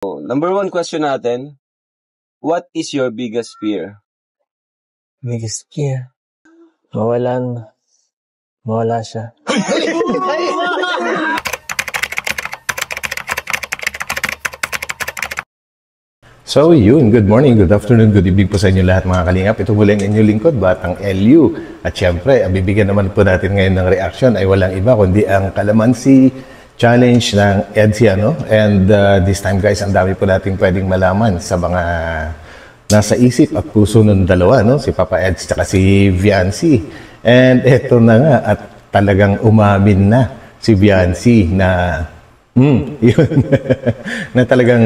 Number one question natin, what is your biggest fear? Biggest fear? Mawala siya. So yun, good morning, good afternoon, good evening po sa inyo lahat mga kalingap. Ito muli ang inyong lingkod, Batang LU. At syempre, ang bibigyan naman po natin ngayon ng reaction ay walang iba kundi ang Kalamansi Challenge ng EDSA, no? And this time guys, ang dami po natin pwedeng malaman sa mga nasa isip at puso ng dalawa, no? Si Papa Eds at si Viancy. And eto na nga, at talagang umamin na si Viancy na yun. na talagang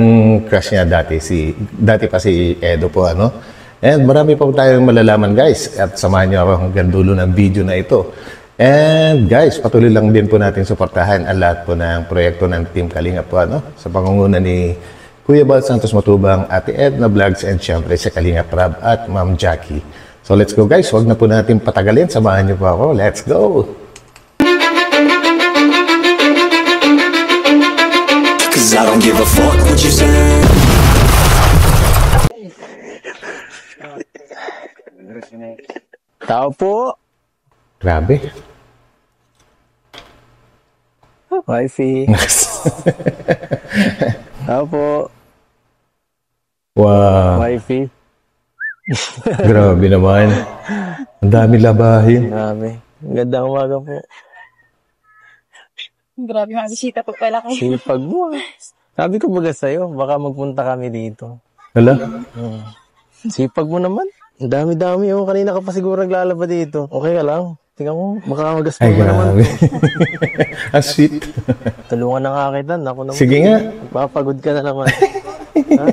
crush niya dati pa si Edo po, ano? And marami pa po tayong malalaman guys, at samahan niyo ako hanggang dulo ng video na ito. And guys, patuloy lang din po natin suportahan ang lahat po ng proyekto ng Team Kalingap po, ano? Sa pangunguna ni Kuya Bal Santos Matubang, Ate Edna Vlogs, and syempre sa Kalingap Rab at Ma'am Jackie. So let's go guys, huwag na po natin patagalin, samahan niyo po ako, let's go! I don't give a fuck what you say. Tao po! Grabe. Wifey. Tao po. Wow. Wifey. Grabe naman. Ang dami labahin. Grabe. Gandang umaga po. Grabe, mga bisita po pala kayo. Sipag mo. Sabi ko baga sa'yo, baka magpunta kami dito. Hala? Sipag mo naman. Ang dami-dami. Oh. Kanina ka pa siguro naglalaba dito. Okay ka lang. Tingnan mo, baka magaspa mo naman. Ang sweet. Tulungan na nga kita. Ako naman. Sige nga. Papagod ka na naman. Ha?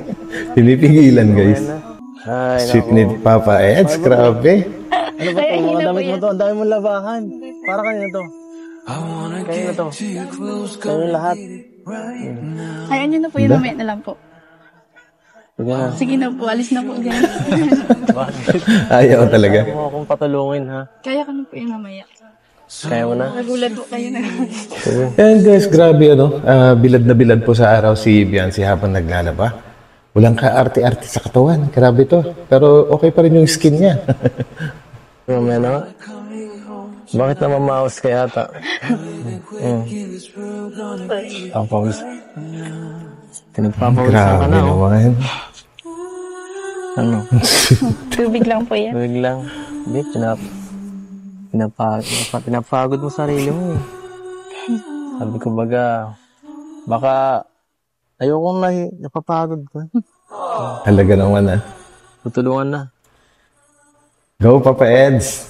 Pinipigilan guys. Ay, Sweet ni Papa Eds, grabe. Ano ba ito? Mga damit mo to. Ang dami mong labahan. Para kanina to. Kanina to. Kanina lahat. Hayaan nyo na po yun, mamaya na lang po. Sige na po, alis na po. Ayaw talaga. Ayaw mo akong patulungin, ha? Kaya ka na po yun mamaya. Kaya mo na? Nagulat po kayo na. And guys, grabe ano. Bilad na bilad po sa araw si Viancy habang naglalaba. Walang ka-arte-arte sa katawan. Grabe to. Pero okay pa rin yung skin niya. Mamaya na nga. Bakit na mamaos ka yata? Ang pawis. Pinagpapawis ka Grabe na, oh. naman. Ano? Tubig lang po yan. Tubig lang. Hindi, pinapagod mo sarili mo, eh. Sabi ko baga, baka ayokong napapagod ko. Halaga naman ah. Tutulungan na. Go Papa Eds.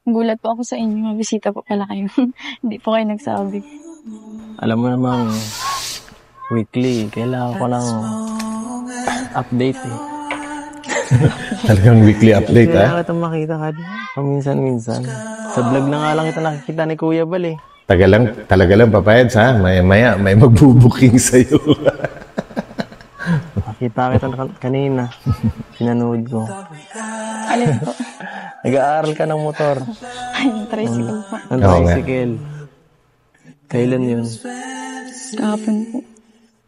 Gulat po ako sa inyo, mga bisita po pala kayo. Hindi po kayo nagsabi. Alam mo namang weekly, kailangan ko ng update, eh. Talagang weekly update ah. Kailangan kitang makita ka din. Paminsan-minsan. Sa vlog na nga lang kita nakikita ni Kuya Bal, eh. Talaga lang Papa Eds ha. Maya may magbubuking sa'yo. Nakita kita kanina. Pinanood ko. Alin po? Nag-aaral ka ng motor. Ay, yung tricycle po. Ang Oo nga. tricycle. Kailan yun? Kahapon po.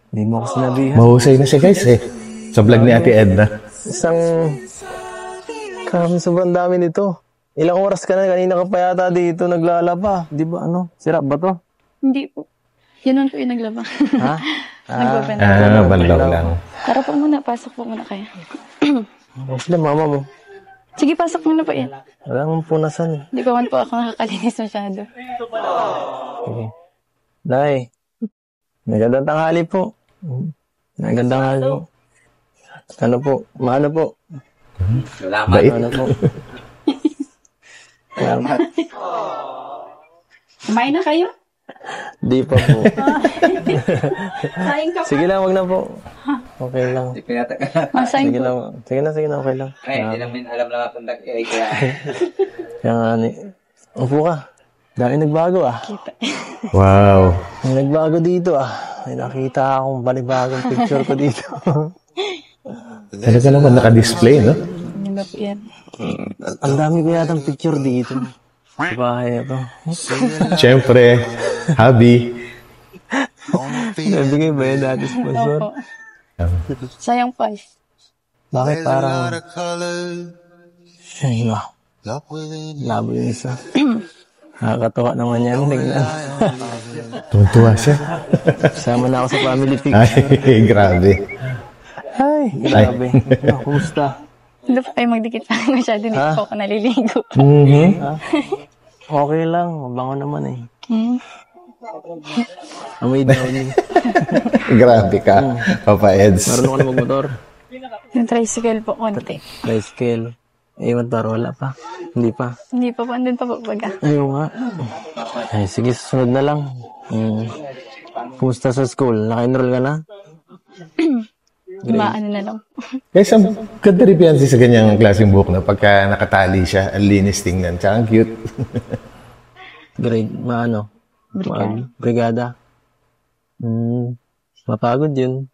Hindi mo ako sinabihan. Mahusay na siya guys eh. Sa vlog ni Ate Edna. Kami sobrang dami nito. Ilang oras ka na, kanina ka pa yata dito naglalaba. Di ba ano? Sira ba to? Hindi po. Yan naman po yung naglaba. Ha? Nag-open na. Banlaw lang. Tara po muna, pasok po muna kayo. Sila mama mo. Sige, pasok muna po yan. Wala mong punasan. Hindi pa man po ako nakakalinis masyado. Sige. Nay, magandang tanghali po. Magandang tanghali po. Ano po? Maano po? Bait. Ano po? Salamat. Kumain na kayo? Di pa po. Kain ka pa. Sige lang, wag na po. Okay lang. Masain Sige po. lang. Sige na, okay lang. Ay, hindi namin alam na mapunta kaya. Kaya nga, upo ka. Dahil nagbago ah. Wow. May nagbago dito ah. May nakita akong panibagong picture ko dito. Talaga naman naka-display, no? Yun na po yan. Ang dami ko yatang picture dito. Sa bahay na to. Siyempre, hobby. Nabigay ba yan dati sponsor? Opo. Sayang 5. Bakit parang... Ay, ba? Labo yung isa. Nakakatawa naman yan. Tingnan. Tuntua siya. Sama na ako sa family picture. Ay, grabe. Ay, grabe. Kumusta? Hindi po kayo magdikit sa akin masyado. Hindi po ako naliligo. Okay lang. Mabango naman eh. Hmm. Amoy downy. Grabe ka, Papa Eds. Marunong ka na magmotor? Yung tricycle po, konti. Tricycle. Ewan para wala pa. Hindi pa. Hindi pa po, andun pa po baga. Ayaw nga. Ay, sige, susunod na lang. Kumusta sa school? Naka-enroll ka na? Maano na lang. Guys, ang ganda rin yan sa ganyang klaseng buhok na pagka nakatali siya, ang linis tingnan. Tsaka ang cute. Grade, brigada. Mapagod yun.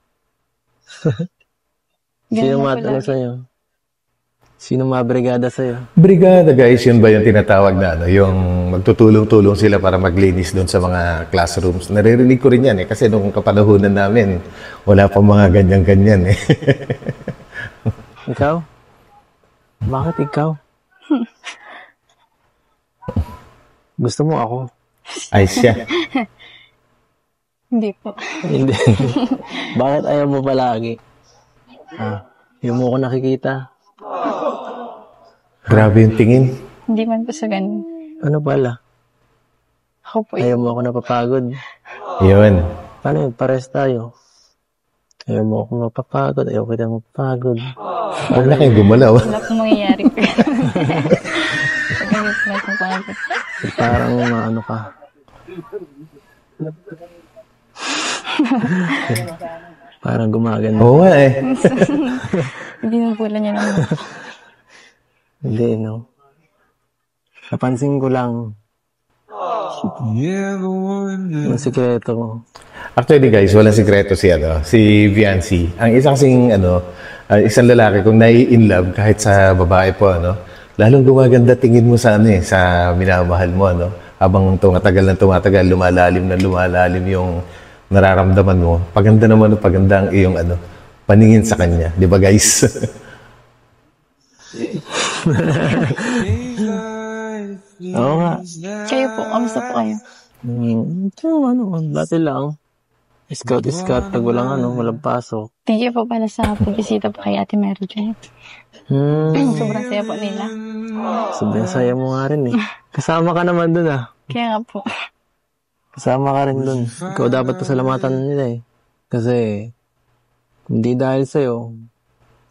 Sino matanong sa'yo? Sino mabrigada sa'yo? Brigada, guys, yun ba yung tinatawag na yung magtutulong-tulong sila para maglinis doon sa mga classrooms. Naririnig ko rin yan kasi nung kapanahunan namin, wala pa mga ganyan-ganyan eh. Ikaw? Bakit ikaw? Gusto mo ako? Ay siya. Hindi po. Hindi. Bakit ayaw mo palagi? Ayaw mo ko nakikita. Grabe yung tingin. Hindi man po sa ganun. Ano pala? Ako po Ayaw mo ako napapagod. Yun. Paano yun? Pares tayo. Ayaw mo ako mapapagod. Ayaw kita mapapagod. Huwag na kayong gumalaw. wala pong mangyayari po. Pag-ibig na pong pagod. Parang ano ka. Parang gumaganda. Oo nga eh. Hindi mo pula niya naman. Hindi, no? Napansin ko lang. Yung sikreto ko. Actually guys, walang sikreto si Viancy. Ang isang kasing isang lalaki kung nai-inlove kahit sa babae po lalong gumaganda tingin mo sa sa minamahal mo habang tumatagal lumalalim yung nararamdaman mo. Paganda naman paganda ang iyong paningin sa kanya, 'di ba guys? Oo nga. Kayo po, kamusta po kayo? Dati lang. Scout, pag walang pasok. Thank you po pala sa pagbisita po kay Ate Mary Jo. Sobrang saya po nila. Sobrang saya mo nga rin eh. Kasama ka naman dun Kaya nga po. Kasama ka rin dun. Ikaw dapat pasalamatan nila eh. Kasi, hindi dahil sa'yo,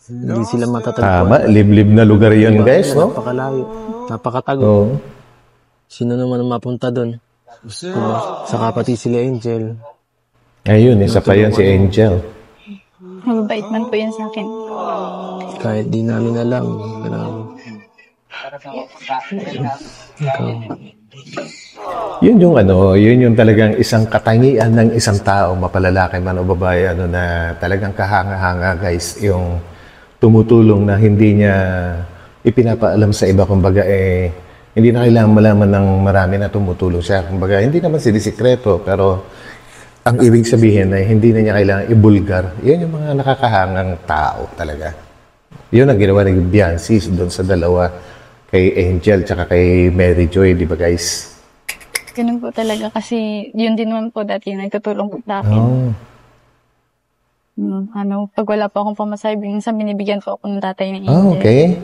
hindi sila matatagpuan. Tama, liblib na lugar yun guys, no? Napakalayo. Napakatago. Oo. Sino naman ang mapunta dun? Diba? Saka pati sila Angel. Ayun, isa pa yun si Angel. Mababait man po yan sa akin. Kahit di namin alam. Ikaw. Yun yung talagang isang katangian ng isang tao, mapalalaki man o babae, na talagang kahanga-hanga guys, yung tumutulong na hindi niya ipinapaalam sa iba, kumbaga hindi na kailangan malaman ng marami na tumutulong siya. Kumbaga, hindi naman sinisikreto, pero ang ibig sabihin ay hindi na niya kailangan ibulgar. Yan yung mga nakakahangang tao talaga. Yun ang ginawa ni Viancy doon sa dalawa, kay Angel tsaka kay Mary Joy, di ba guys? Ganun po talaga kasi yun din naman po dati yung nagtutulong po sa akin. Pag wala po akong pamasahe, minsan binibigyan po ako ng tatay ni Angel. Okay.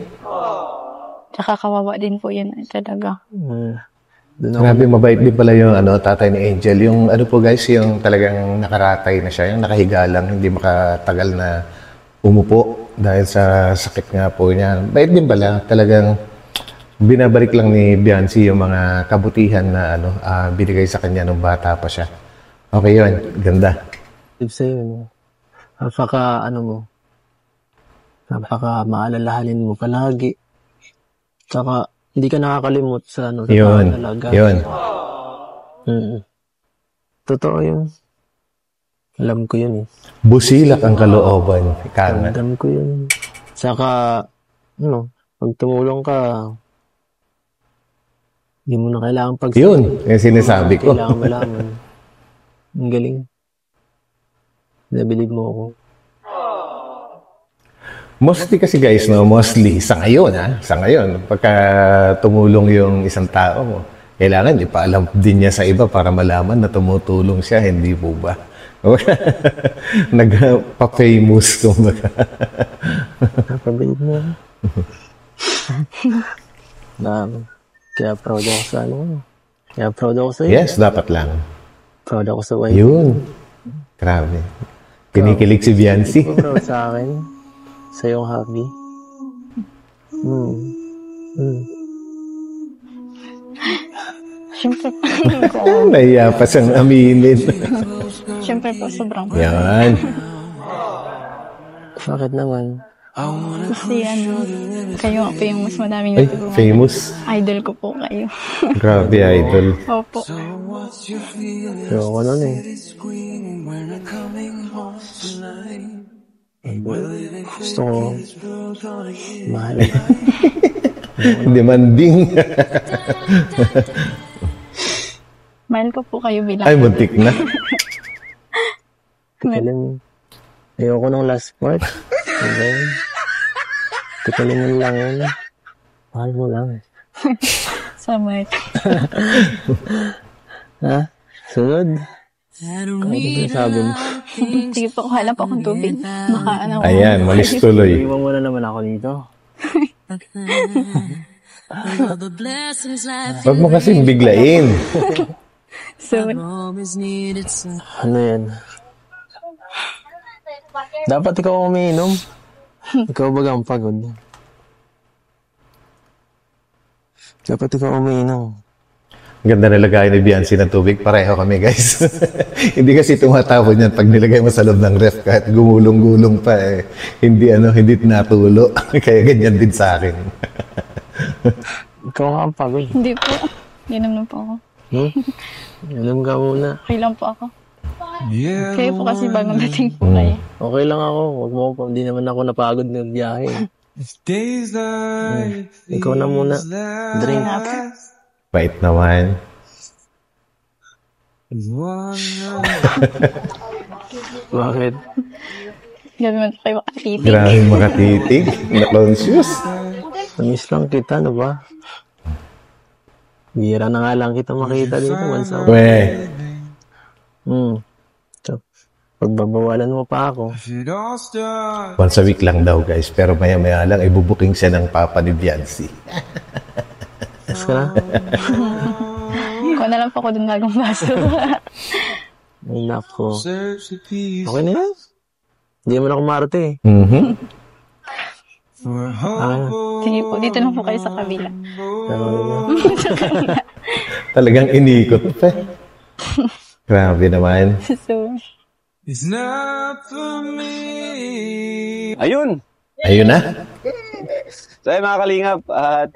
Tsaka kawawa din po yun talaga. Grabe, mabait din pala yung tatay ni Angel. Yung po guys, yung talagang nakaratay na siya, yung nakahiga lang, hindi makatagal na umupo dahil sa sakit nga po niya. Bait din pala, talagang binabalik lang ni Viancy yung mga kabutihan na binigay sa kanya nung bata pa siya. Okay yun, ganda. Sa'yo, napaka maalalahanin mo palagi. Tsaka, hindi ka nakakalimot sa yun, talaga. Yun. Totoo yun. Alam ko yun eh. Busilak ang kalooban. Alam ko yun. Tsaka, pag tumulong ka, hindi mo na kailangan yun, yung sinasabi ko. Kailangan malaman. Ang galing. Nabilib mo ako. Mostly kasi guys, no, mostly sa ngayon, pagka tumulong yung isang tao mo, kailangan ipaalam din niya sa iba para malaman na tumutulong siya, hindi po ba? Nagpa-famous, kumbaga. Napabilib mo ako. Kaya proud ako sa Kaya proud ako sa'yo. Yes, dapat lang. Proud ako sa wife. Yun. Grabe. Kinikilig si Biancy. Hindi ko proud sa akin. Sa iyong hobby. Siyempre po. Nahiya pa siyang aminin. Siyempre po, sobrang po. Yan. Bakit naman? Kasi kayo po yung mas madaming Ay, natulungan. famous. Idol ko po kayo. Grabe, idol. Opo. Pero ako nun eh. Gusto ko mahal. Demanding. Mahal ko po kayo bilang. Ay, muntik na. Tikalin. Ayoko ng last part. Okay. Tikalin lang yun. Mahal mo lang. So much. Ha? Sunod? Ano ba sabi mo? Sige po, kuha lang po akong tubig. Baka Ayan, malis tuloy. Iwan mo na naman ako dito. Huwag mo kasing biglain. So, Ano yan? Dapat ikaw umiinom. Ikaw bagang pagod. Dapat ikaw umiinom. Ganda nilagay ni Biancy ng tubig. Pareho kami, guys. Hindi kasi tumatapon yan pag nilagay mo sa loob ng ref kahit gumulong-gulong pa eh. Hindi natulo. Kaya ganyan din sa akin. Ikaw nga ang pagod. hindi po. Inom na po ako. Inom ka muna. Okay lang po ako. Kayo po kasi bagong dating po kayo. Okay lang ako. Huwag mo pa. Hindi naman ako napagod ng biyahe. Ikaw na muna. Drink. Bait naman. Bakit? Gabi man po kayo makatitig. Grabe makatitig. Na-conscious. Namiss lang kita, ano ba? Bihira na nga lang kita makita dito. Weh. So, pagbabawalan mo pa ako. Once a week lang daw, guys. Pero maya-maya lang, ibubuking siya ng papa ni Biancy. Yes ka na? Kuha na lang po ako dun bagong baso. Ay, nako. Okay na yan. Hindi mo na kumarte eh. Sige po, dito lang po kayo sa kabila. Talagang inikot pa. Grabe naman. So, Ayun! Ayun na. So, mga kalingap, at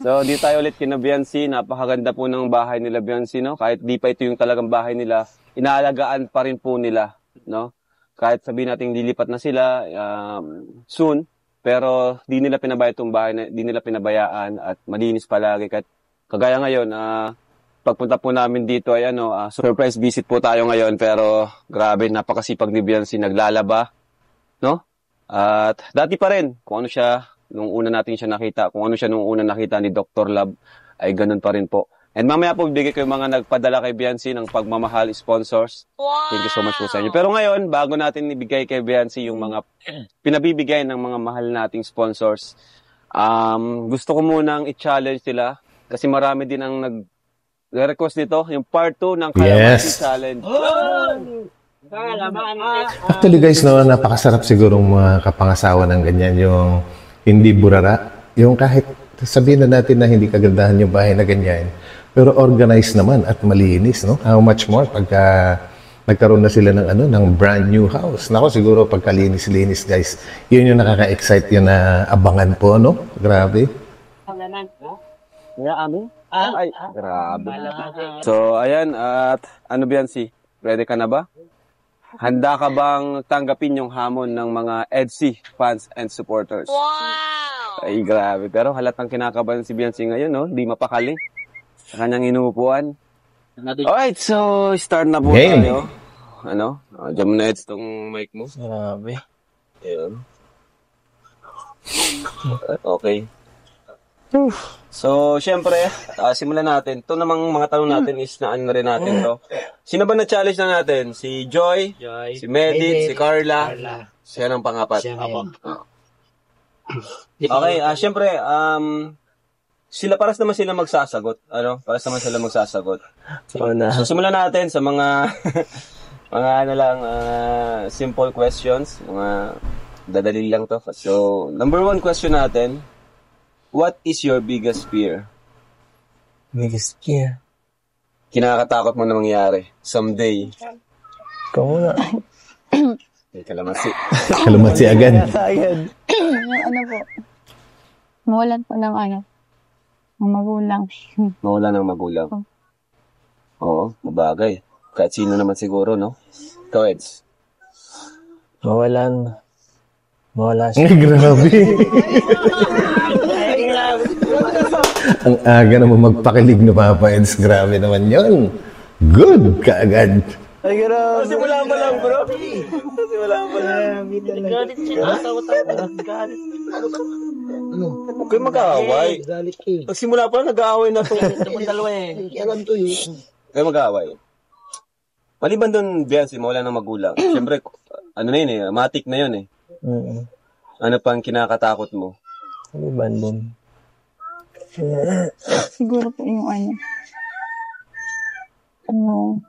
so, di tayo ulit kina Biancy. Napakaganda po ng bahay nila, Biancy, no? Kahit di pa ito yung talagang bahay nila, inaalagaan pa rin po nila, no? Kahit sabihin natin lilipat na sila soon, pero di nila pinabayaan itong bahay, di nila pinabayaan at malinis palagi. Kahit kagaya ngayon, pagpunta po namin dito ay surprise visit po tayo ngayon, pero grabe, napakasipag ni Biancy, naglalaba, no? At dati pa rin, kung ano siya, nung una natin siya nakita, kung ano siya nung una nakita ni Dr. Love, ay ganun pa rin po. And mamaya po, bibigay ko yung mga nagpadala kay Biancy ng pagmamahal sponsors. Thank you so much po sa inyo. Pero ngayon, bago natin ibigay kay Biancy yung mga pinabibigay ng mga mahal nating sponsors, gusto ko munang i-challenge sila kasi marami din ang nag-request nito, yung part 2 ng Calamansi Challenge. Actually guys, no, napakasarap sigurong mga kapangasawa ng ganyan, yung hindi burara. Yung kahit sabihin na natin na hindi kagandahan yung bahay na ganyan, pero organized naman at malinis, no? How much more pagka nagkaroon na sila ng ng brand new house. Nako, siguro pagkalinis-linis, guys. Yun yung nakaka-excite, yun na abangan po, no? Grabe. Ay, grabe. So, ayan, at Biancy, ready ka na ba? Handa ka bang tanggapin yung hamon ng mga EDSI fans and supporters? Wow! Ay, grabe. Pero halatang kinakabahan si Biancy ngayon, no? Di mapakali sa kanyang inuupuan. Alright, so start na po tayo. ano? Diyan mo na Eds tong mic mo. Grabe. Ayun. Okay. So, syempre, simulan natin. Ito namang mga tanong natin is na ano na rin natin to. Sino ba na-challenge na natin? Si Joy, si Medit, si Carla. Siya ng pangapat. Okay, syempre, paras naman sila magsasagot. Ano? Paras naman sila magsasagot. So, simulan natin sa mga mga ano lang, simple questions. Mga dadali lang to. So, number 1 question natin. What is your biggest fear? Biggest fear? Kinakatakot mo na mangyari someday. Ikaw muna. Kalamansi. Kalamansi agad. Yung ano po, mawalan po ng ano, ng magulang. Mawala ng magulang. Oo, mabagay. Kahit sino naman siguro, no? Ikaw, Eds. Mawala Ay, grabe. Ang aga naman magpakilig na Papa Eds. Grabe naman yon. Good kaagad. Ay, grabe. Simula pa lang, bro. Simula pa lang. Huwag kayo mag-aaway. Pag simula pa lang, nag-aaway na ito. Kayo mag-aaway. Maliban doon, Biancy, mawala ng magulang. Siyempre, ano na yun eh, matik na yun eh. Ano pang kinakatakot mo? Maliban doon. Siguro po yung ano,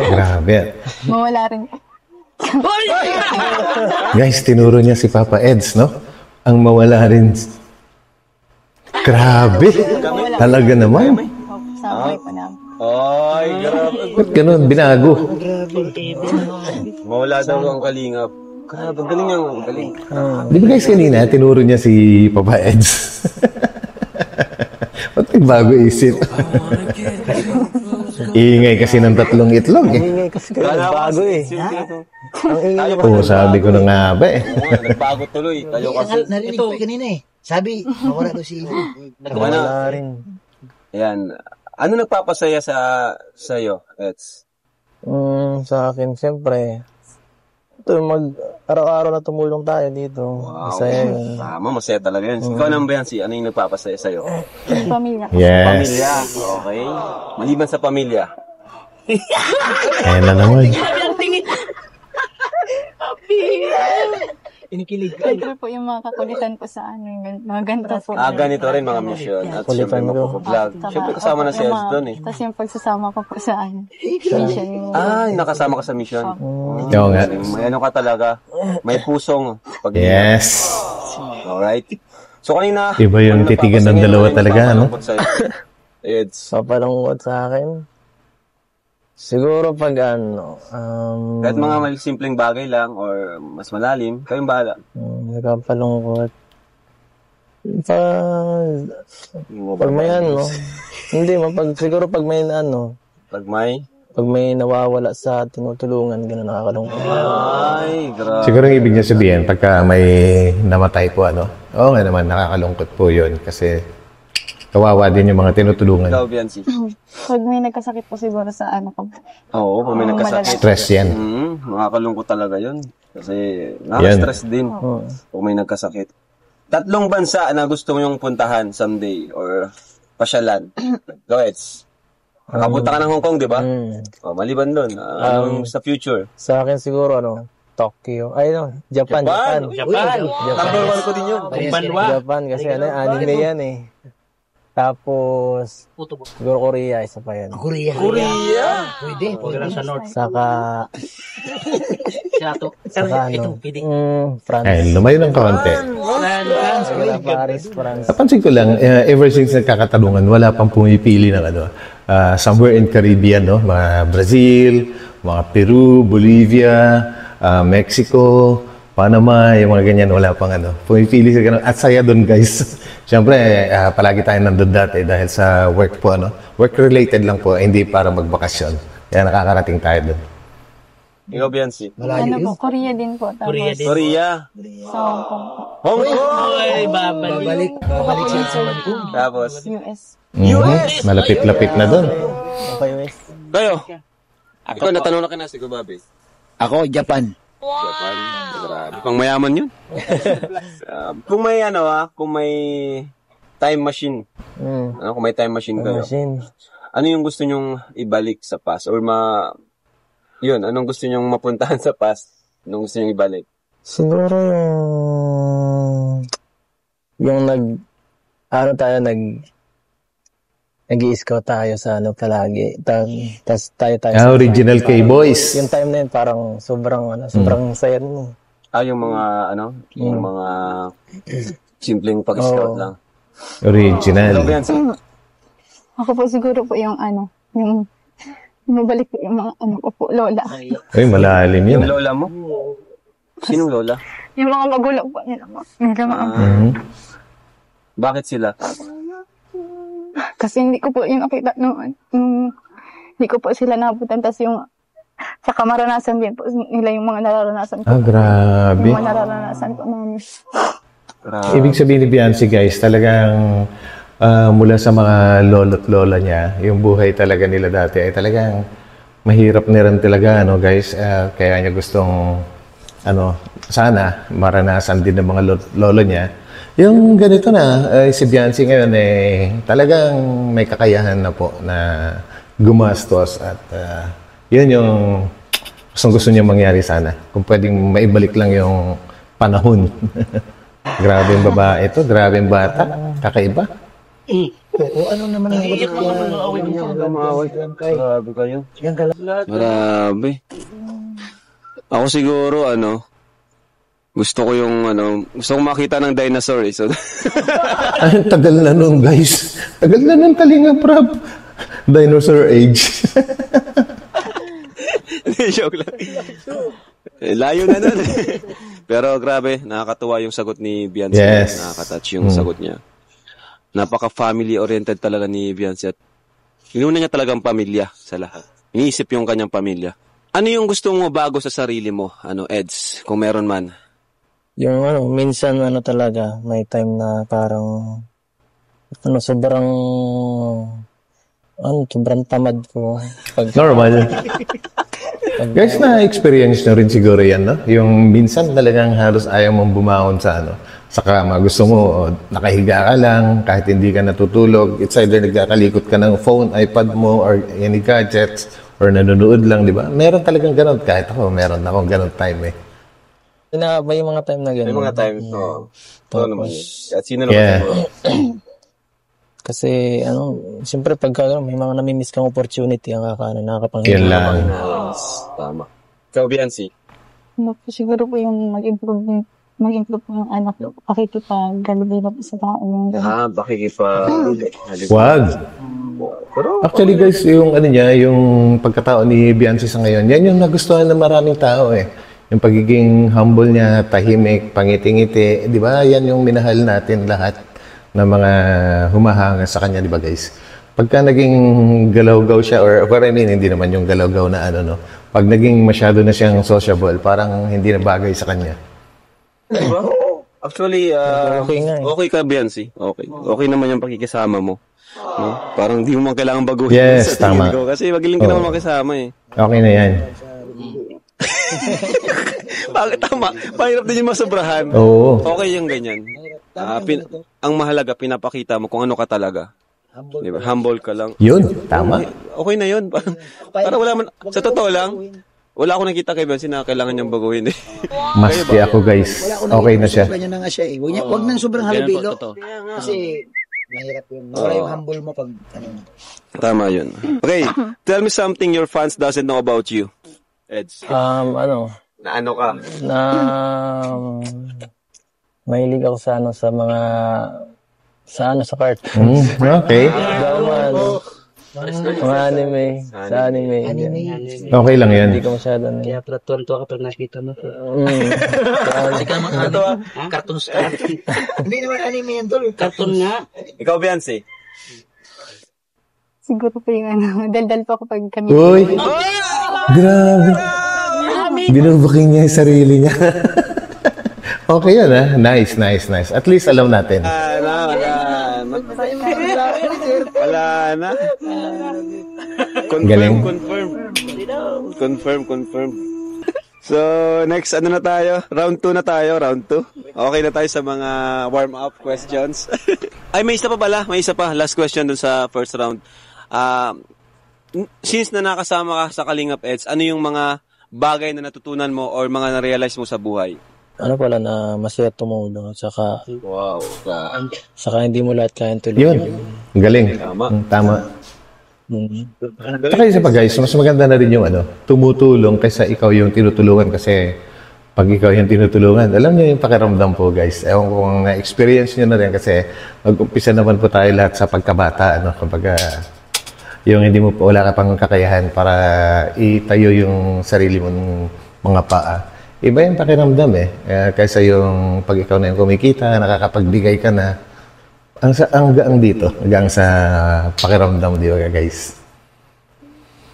Grabe. mawala rin po. Guys, tinuro niya si Papa Eds, no? Ang mawala rin. Grabe. Talaga naman. Sa buhay po namin. Ay, grabe. Ba't ganun? Binago. Mawala daw ang kalingap. Grabe, galing yan. Galing. Di ba guys kanina, tinuro niya si Papa Eds? Ba't nagbago isip? Ingay kasi ng 3 itlog eh. Ingay kasi bago eh. Ang ingay Oo, sabi ko na nga ba eh. Nagbago tuloy. Kayo kasi. Narinig ko kanina eh. Sabi, mawala daw si Mawala rin. Ayan. Ano nagpapasaya sa iyo, Eds? Sa akin, siyempre, ito, araw-araw na tumulong tayo dito. Masaya yun. Tama, masaya talaga yun. Ikaw naman ba yan, ano yung nagpapasaya sa iyo? Pamilya. Yes. Pamilya. Okay. Maliban sa pamilya. Ayan na naman. Inikilig. Siyempre po yung mga kakulitan ko sa mga ganito po. Ganito rin mga mission. At syempre magpo-vlog. Syempre kasama na si Eds doon eh. Tapos yung pagsasama ko po sa mission. Nakasama ka sa mission. Oo nga. May ano ka talaga. May pusong. Yes. Alright. So kanina. Iba yung titigan ng dalawa talaga, ano? Eds. Papalungkot sa akin. Siguro pag Kahit mga may simpleng bagay lang or mas malalim, kayong bahala. nagpapalungkot. Pag may hindi, siguro pag may Pag may? pag may nawawala sa tinutulungan, gano'n nakakalungkot. Ay, grabe. Siguro ang ibig niya sabihin, pagka may namatay po, oo nga naman, nakakalungkot po yun. Kasi kawawa din yung mga tinutulungan. Ikaw, Biancy. Pag may nagkasakit po siguro sa ko. Oo, pag may nagkasakit. Stress yan. Makakalungkot talaga yun. Kasi nakaka-stress din kung may nagkasakit. 3 bansa na gusto mo yung puntahan someday or pasyalan. Go ahead. Nakapunta ka ng Hong Kong, di ba? Maliban doon. Anong sa future? Sa akin siguro, Tokyo. Ay, Japan. Number 1 ko din yun. Japan kasi anime yan eh. Tapos, siguro Korea, isa pa yan. Korea. Pwede. Pwede lang sa North. Saka, pwede. France. Ay, lumayo ng kaunti. Paris, France. Napansin ko lang, ever since nagkakatalungan, wala pang pumipili ng somewhere in Caribbean, mga Brazil, mga Peru, Bolivia, Mexico, Panama, yung mga ganyan, wala pang pumipili sa ganun. At saya doon, guys. Siyempre, palagi tayo nandun dati dahil sa work po, Work-related lang po, hindi para magbakasyon. Kaya nakakarating tayo doon. Ikaw, Biancy. Malayo Ano yun. po, Korea din po. Tapos, Korea din. Korea. Sa Hong Kong po. Hong Kong! Ay, babalik. Babalik siya sa Bangkok. Tapos, US. Malapit-lapit na doon. kayo. Ikaw, natanong na ka na si Bobby. Ako, Japan. Japan. Grabe. Pang mayaman yun. Kung may kung may time machine. Kung may time machine kayo. Ano yung gusto nyong ibalik sa past? Or anong gusto nyong mapuntahan sa past? Anong gusto nyong ibalik? Siguro yung nag-i-scout tayo sa palagi. Tas tayo. Original K-Boys. Yung time na yun, parang sobrang saya nun. Yung mga, yung mga simpleng pag-scout lang. Original. Ako po siguro po yung yung mabalik po yung mga ko po, lola. Uy, malalim yun. Yung lola mo? Sinong lola? Yung mga magulang po nila po. Bakit sila? Kasi hindi ko po yung nakita noon. Hindi ko po sila nabutan. Tapos saka maranasan din po nila yung mga nararanasan ko. Grabe. Yung mga nararanasan ko namin. Ibig sabihin ni Biancy, guys, talagang mula sa mga lolo't lola niya, yung buhay talaga nila dati ay talagang mahirap na rin talaga, guys. Kaya niya gustong, sana maranasan din ng mga lolo niya. Yung ganito na, si Biancy ngayon, talagang may kakayahan na po na gumastos at yun yung gusto niya mangyari sana. Kung pwedeng maibalik lang yung panahon. Grabe yung babae ito, grabe yung bata, kakaiba. Ano naman ang Grabe kayo. Grabe. Ako siguro, gusto ko makita ng dinosaur eh. So, Ay, tagal na nun, guys. Tagal na nun, Kalinga Prab. Dinosaur age. joke lang. Layo na nun. Pero grabe, nakakatuwa yung sagot ni Biancy. Yes. Nakakatouch yung sagot niya. Napaka-family oriented talaga ni Biancy at inuna niya talagang pamilya sa lahat. Iniisip yung kanyang pamilya. Ano yung gusto mo bago sa sarili mo, Eds, kung meron man? Yung minsan talaga, may time na parang sobrang tamad ko. Normal. Guys, na-experience nyo rin siguro yan, no? Yung minsan talagang halos ayaw mong bumangon sa sa kama. Gusto mo, nakahiga ka lang, kahit hindi ka natutulog. It's either nagkakalikot ka ng phone, iPad mo, or any gadgets, or nanonood lang, di ba? Meron talagang ganun. Kahit ako, meron akong ganun time eh. May mga time na gano'n. May mga time, Oo naman yun. At sino naman siguro? Kasi, siyempre pagka may mga namimiss kang opportunity, nakakapanghingi. Yan lang. Tama. Ikaw, Biancy? Siguro po yung mag-improve po yung anak ko. Pakikipag-galibay po sa tao. Wag. Actually, guys, yung yung pagkatao ni Biancy sa ngayon, yan yung nagustuhan ng maraming tao eh. Yung pagiging humble niya, tahimik, pangiti-ngiti, di ba? Yan yung minahal natin lahat ng mga humahanga sa kanya, di ba guys? Pagka naging galaw-gaw siya, or hindi naman yung galaw-gaw na pag naging masyado na siyang sociable, parang hindi na bagay sa kanya. Diba? Actually, okay ka, Biancy. Okay naman yung pakikisama mo. No? Parang di mo man kailangan baguhin. Yes, tama. Kasi magaling ka naman makisama eh. Okay na yan. Tama. Mahirap din yung masobrahan. Oo. Okay yung ganyan. Ang mahalaga, pinapakita mo kung ano ka talaga. Diba? Humble ka lang. Yun, tama. Okay na yun. Parang wala man, sa totoo lang, wala akong nakita kay Biancy na kailangan niyang baguhin eh. Maski ako, guys. Okay na siya. Sobra niya na nga siya eh. Huwag nang sobrang halibilo. Kasi mahirap yun. Wala yung humble mo pag Tama yun. Okay, tell me something your fans doesn't know about you. Eds. Na ano ka? Mahilig ako sa mga sa cartoon. Okay. Mga anime. Sa anime. Okay lang yan. Hindi ko masyado. Kaya pala tuwan-tuwa ka pag nakita mo. Hindi ka makakatawa. Cartoons ka. Hindi naman anime yan tol. Cartoon nga. Ikaw, Biancy? Siguro po yung daldal po ako pag kami. Uy! Grabe! Binubuking niya yung sarili niya. Okay yun, ha? Nice, nice, nice. At least alam natin. Wala na. Galing. Confirm. So, next, ano na tayo? Round 2 na tayo, round 2. Okay na tayo sa mga warm-up questions. Ay, may isa pa pala. May isa pa. Last question dun sa first round. Since na nakasama ka sa Kalingap Eds, ano yung mga bagay na natutunan mo or mga na-realize mo sa buhay? Ano pala na masaya tumulong at saka Wow. saka hindi mo lahat kayang tulungan. Yun. Galing. Tama. Saka isa pa guys, mas maganda na rin yung tumutulong kaysa ikaw yung tinutulungan kasi pag ikaw yung tinutulungan, alam niyo yung pakiramdam po guys. Ewan ko kung na-experience niyo na rin kasi mag-umpisa naman po tayo lahat sa pagkabata. Kapag yung hindi mo wala ka pang kakayahan para itayo yung sarili mong mga paa. Iba yung pakiramdam kaysa yung pag ikaw na yung kumikita, nakakapagbigay ka na. Ang gaang dito, gaang sa pakiramdam, di ba guys?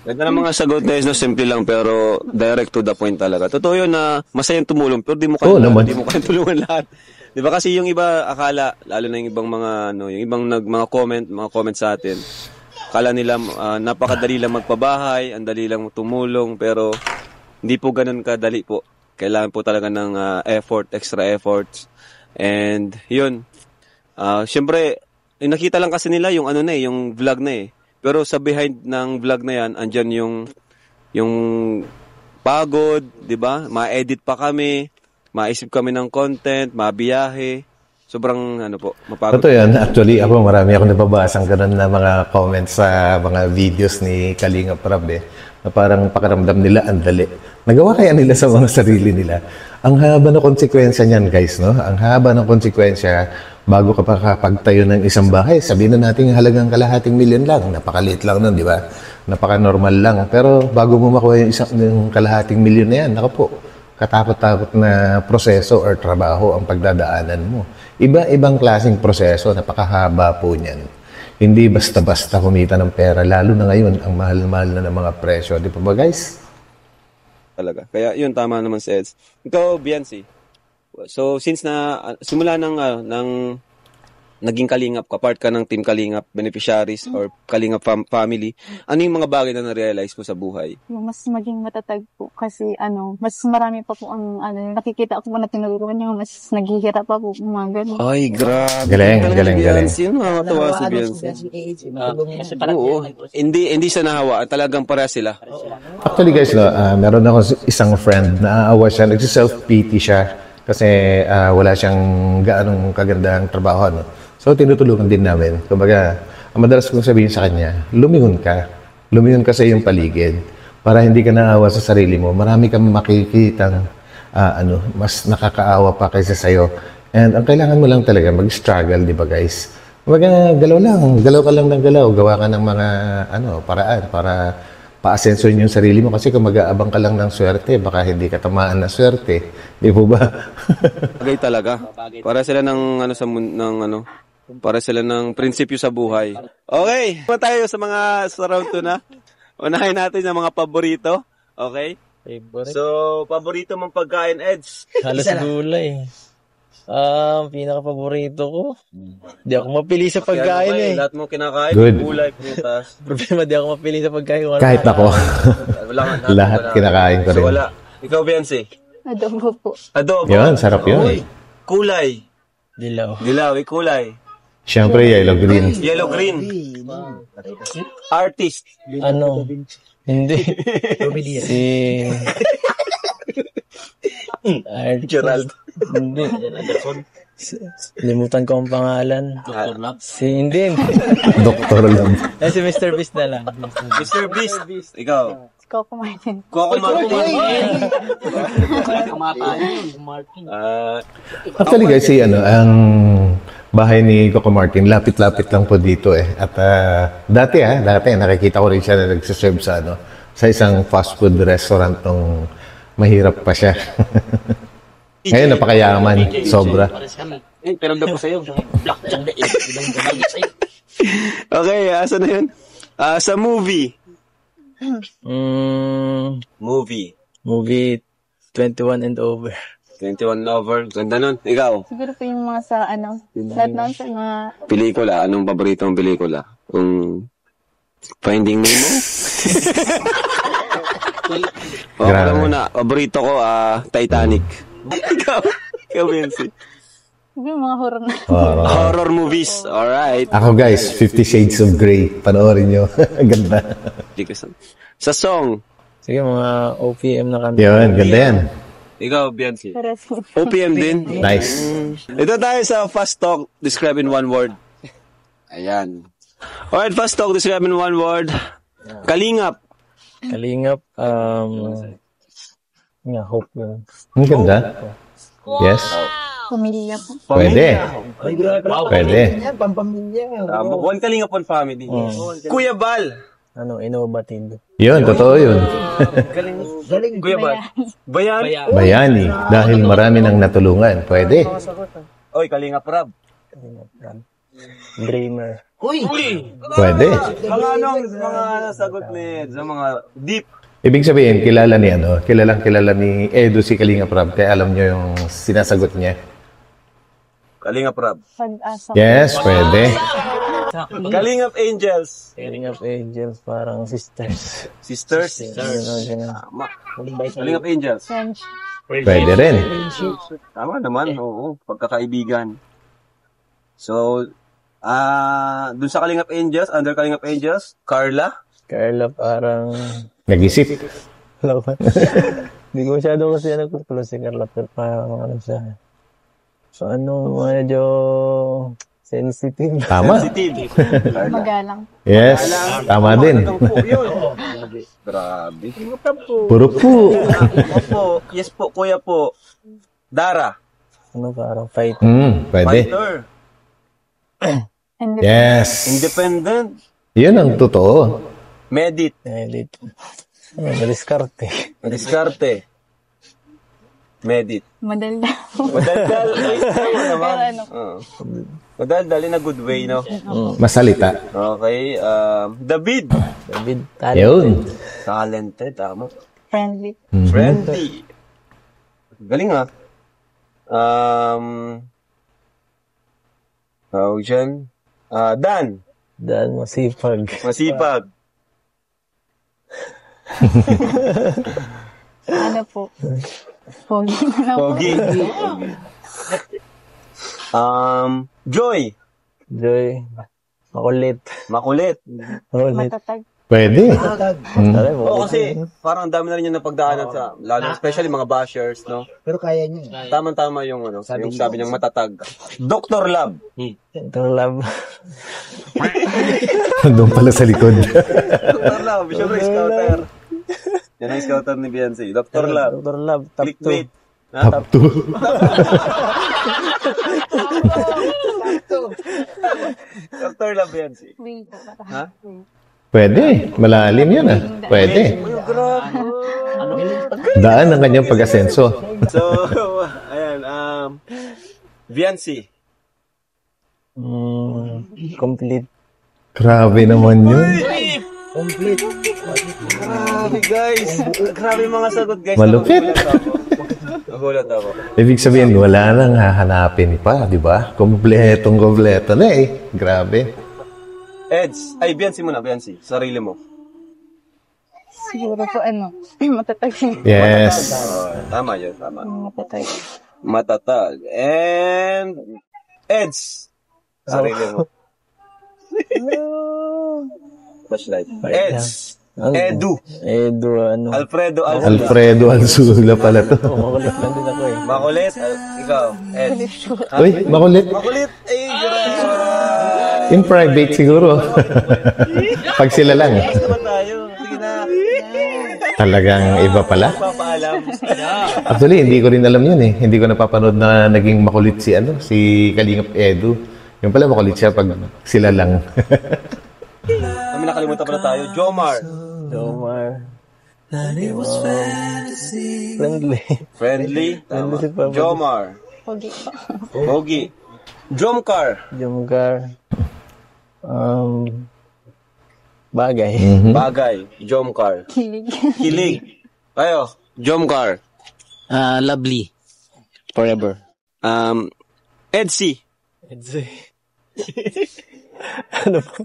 Ganda ng mga sagot guys, simple lang pero direct to the point talaga. Totoo yun na masayang tumulong pero di mo kaya tulungan lahat. Di ba kasi yung iba akala, lalo na yung ibang mga yung ibang mga comment sa atin. Akala nila napakadali lang magpabahay, ang dali lang tumulong pero hindi po ganoon kadali po. Kailangan po talaga ng extra efforts. And yun. Siyempre, nakita lang kasi nila yung yung vlog na Pero sa behind ng vlog na yan, andyan yung pagod, di ba? Ma-edit pa kami, maisip kami ng content, mabiyahe. Sobrang mapagod. Totoo yan. Actually, ako marami akong nababasang ganun na mga comments sa mga videos ni Kalingap Rab na parang pakiramdam nila ang dali. Nagawa kaya nila sa mga sarili nila. Ang haba ng konsekwensya niyan guys, no? Ang haba ng konsekwensya bago ka pa kapagtayo ng isang bahay. Sabihin na natin halagang $250,000 lang. Napakaliit lang nun, di ba? Napaka-normal lang. Pero bago mo makuha yung $250,000 na yan, naku po, katakot-takot na proseso or trabaho ang pagdadaanan mo. Iba-ibang klaseng proseso, napakahaba po niyan. Hindi basta-basta kumita ng pera, lalo na ngayon, ang mahal-mahal na ng mga presyo. Di pa ba guys? Talaga. Kaya yun, tama naman si Eds. Ikaw, Biancy. So, since na simula ng naging Kalingap ka, part ka ng Team Kalingap beneficiaries or Kalingap family, ano yung mga bagay na na-realize mo sa buhay? Yung mas maging matatag po kasi mas marami pa po ang nakikita ko po na tinulungan yung mas naghihirap pa po mga ganun. Ay, grabe. Galing. Yun, nakakatawa si Biancy. Oo. Hindi siya nahawa. Talagang para sila. Actually guys, meron ako isang friend na aawa siya, nagsi-self-pity siya kasi wala siyang gaanong kagandang trabaho. So, tinutulungan din namin. Kumbaga, ang madalas kong sabihin sa kanya, lumingon ka. Lumingon ka sa iyong paligid para hindi ka naawa sa sarili mo. Marami kang makikitang mas nakakaawa pa kaysa sa'yo. And ang kailangan mo lang talaga, mag-struggle, di ba guys? Kumbaga, galaw ka lang ng galaw. Gawa ka ng mga paraan para pa-asensoin yung sarili mo. Kasi kung mag-aabang ka lang ng swerte, baka hindi ka tamaan ng swerte. Di po ba? Bagay talaga. Para sila para sila ng prinsipyo sa buhay. Okay, tayo sa round 2 na. Unahin natin yung mga paborito. Okay? Favorite? So, paborito mong pagkain, Eds? Halos gulay. Ang pinaka-paborito ko. Di ako mapili sa pagkain Lahat mo kinakain, Good. gulay, prutas. Problema, di ako mapili sa pagkain. Kahit ako. Lahat kinakain ko rin. So, wala. Ikaw, Biancy? Adobo po. Adobo. Yun, sarap yun. Uy, kulay. Dilaw. Kulay. Siyempre, yellow green. Yellow green. Artist. Hindi. Si... Gerald. Hindi. Limutan ko ang pangalan. Hindi. Dr. Love. Si Mr. Beast na lang. Mr. Beast. Ikaw. Coco Martin. Coco Martin. Actually guys, ang bahay ni Coco Martin, lapit-lapit lang po dito At dati nakikita ko rin siya na nagsiserve sa isang fast food restaurant nung mahirap pa siya. Ngayon, napakayaman. Sobra. Pero daw po sa'yo. Okay, asa na yun? Sa movie. Movie. 21 and over. 21 over. Ganda nun. Ikaw? Siguro po yung mga sa lahat naman sa mga Pelikula. Anong paborito mong pelikula? Finding Nemo? Okay Grabe. lang muna. Paborito ko, Titanic. Ikaw? Ikaw, Bensi? yung mga horror na. Horror movies. Alright. Ako guys, 50 Shades of Grey. Panoorin nyo. Ganda. Sa song. Sige, mga OPM na kanta. Yun, ganda yan. Ikaw, Beyonce. Pares. OPM din. Nice. Ito tayo sa fast talk. Describe in one word. Ayan. Alright, fast talk. Describe in one word. Kalingap. Kalingap, hope yun. Ang ganda. Yes. Pamilya po. Pwede. Pwede. Yan, pampamilya. One Kalingap, one family. Kuya Bal. Innovative. Yun, totoo yun. Galing. Kuya Bal. Bayan. Bayani. Dahil marami nang natulungan. Pwede. Oy, Kalingap Rab. Dreamer. Uy! Pwede. Mga sagot ni Ed, sa mga deep. Ibig sabihin, kilala ni Edu si Kalinga Prab. Kaya alam nyo yung sinasagot niya. Kalingap Rab. Pag-asa. Yes, pwede. Kalingap Angels. Kalingap Angels, parang sisters. Sisters. Tama. Kalingap Angels. French. Pwede rin. Tama naman, oo. Pagkakaibigan. So, dun sa Kalingap Angels, under Kalingap Angels, Carla. Carla, parang... Nag-isip. Hindi ko masyado kasi close si Carla, pero parang siya. So, medyo sensitive. Tama. Sensitive. Magalang. Yes, tama din. Grabe. Puro po. Opo. Yes po, kuya po. Dara. Parang fight. Pwede. Fighter. Yes. Independent. Yun ang totoo. Medit. Edit. Madiskarte. Diskarte. Medit. Madalda. Madaldal. Ay, tama naman. Pero Oo. Madaldal in a good way, no? Masalita. Okay. David. David, Yun. Talented, tama. Friendly. Friendly. Galing, ha? Tawag dyan. Dan. Dan, masipag. Masipag. Ano po? Pogi na lang po. Pogi. Joy. Joy, makulit. Makulit. Makulit. Matatag. Pwede. Oo, kasi parang ang dami na rin yung napagdaanan sa, lalo especially mga bashers, no? Pero kaya niya. Tama-tama yung yung sabi niyang matatag. Dr. Love. Ito love. Doon pala sa likod. Dr. Love, syempre scouter. Yan ang scouter ni Beyonce. Dr. Love. Dr. Love, top 2. Clickbait. Top 2. Dr. Love Beyonce. Wing po. Ha? Pwede. Malalim yun ah. Pwede. Daan ang kanyang pag-asenso. So, ayan. Beyonce. Complete. Grabe naman yun. Grabe, guys. Grabe mga sagot, guys. Malupit. Nagulat ako. Ibig sabihin, wala nang hahanapin pa, di ba? Kompleto na eh. Grabe. Eds. Ay, Beyonce muna, Beyonce. Sarili mo. Siguro po matatag. Yes. Tama yun, tama. Matatag. Matatag. And Eds. Sarili mo. Flashlight. Eds. Edu. Alfredo Alsula pala to. Makulit lang din ako eh. Makulit. Ikaw. Eds. Uy, makulit. Makulit. Ay, grabe. In private siguro. Pag sila lang. Next naman tayo. Sige na. Talagang iba pala. Papaalam. Actually, hindi ko rin alam yun eh. Hindi ko napapanood na naging makulit si Kalingap Edu. Yung pala makulit siya pag sila lang. Kami nakalimutan pala tayo. Jomar. Friendly. Tama. Jomar. Pogi po. Pogi. Jomcar. Bagay. Bagay. Jomcar. Kilig. Kilig. Ayo. Jomcar. Lovely. Forever. Edsy. Ano ba?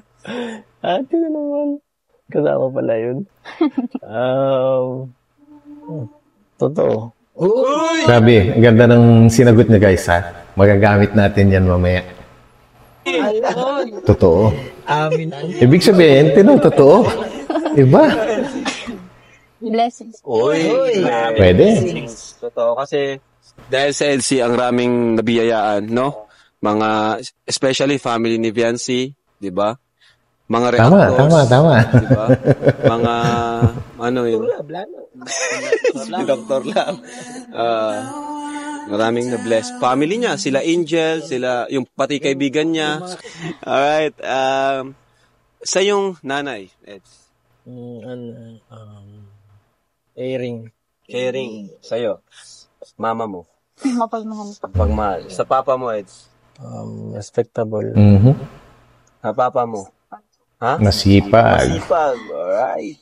Ate na naman. Kasama pala yun. Totoo. Grabe, ang ganda ng sinagot niya guys ha. Magagamit natin yan mamaya. Totoo. Amin. Ibig sabihin, totoo. Iba. Blessings. Pwede. Totoo. Kasi dahil sa Edsy, ang raming nabiyayaan, no? Especially family ni Viancy, di ba? Mga reactors. Tama. Di ba? Mga, yun? Dr. Lab. Maraming na-bless. Family niya, sila Angel, sila, yung pati kaibigan niya. Alright. Sa yung nanay, Eds. Airing. Caring. Sa'yo. Mama mo. Mapagmahal. Pagmahal. Sa papa mo, Eds. Respectable. Sa papa mo. Ha? Nasipag. Alright.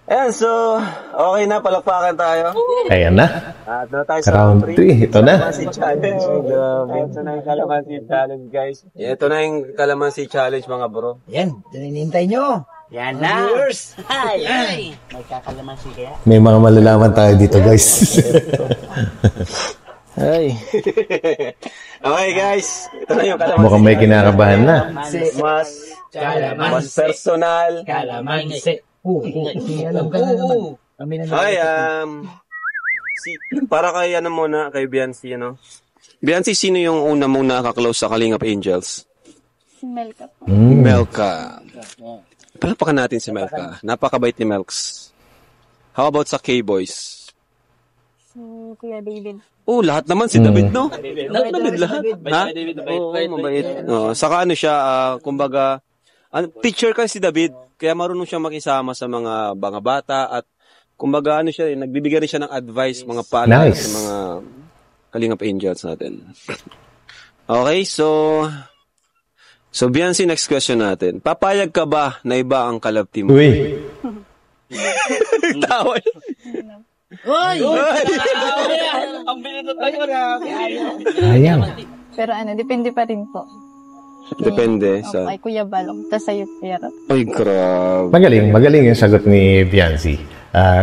Ayan, so, okay na, palakpakan tayo. Ayan na. At na tayo sa Round 3. Ito na. Kalamansi Challenge. Ito na yung Kalamansi Challenge, guys. Ito na yung Kalamansi Challenge, mga bro. Yan, hinihintay nyo. Yan na. Viewers. Ay. May kakalamansi kaya? May mga malalaman tayo dito guys. Ay. Okay, guys. Ito na yung Kalamansi. Mukhang may kinakabahan na. Mas personal. Kalamansi. Alam ka na naman. Okay, para kay muna, kay Viancy, Viancy, sino yung una mong nakaklose sa Kalingap Angels? Si Melka po. Melka. Palapakan natin si Melka. Napakabait ni Melks. How about sa K-Boys? Si Kuya David. Lahat naman si David, no? David lahat. Ha? Oo, mabait. Saka siya, kumbaga, teacher kasi si David, kaya marunong siyang makisama sa mga bata at kumbaga siya, nagbibigay rin siya ng advice, mga paalala sa mga Kalingap Angels natin. Okay, so Viancy, next question natin. Papayag ka ba na iba ang kalab team? Uy. Tawa. Hoy! Ang bilis tayo na. Sayang. Pero depende pa rin po. Depende sa... Kay Kuya Balong. Tapos sa'yo, Kuya Rap. Ay, grabe. Magaling yung sagot ni Viancy.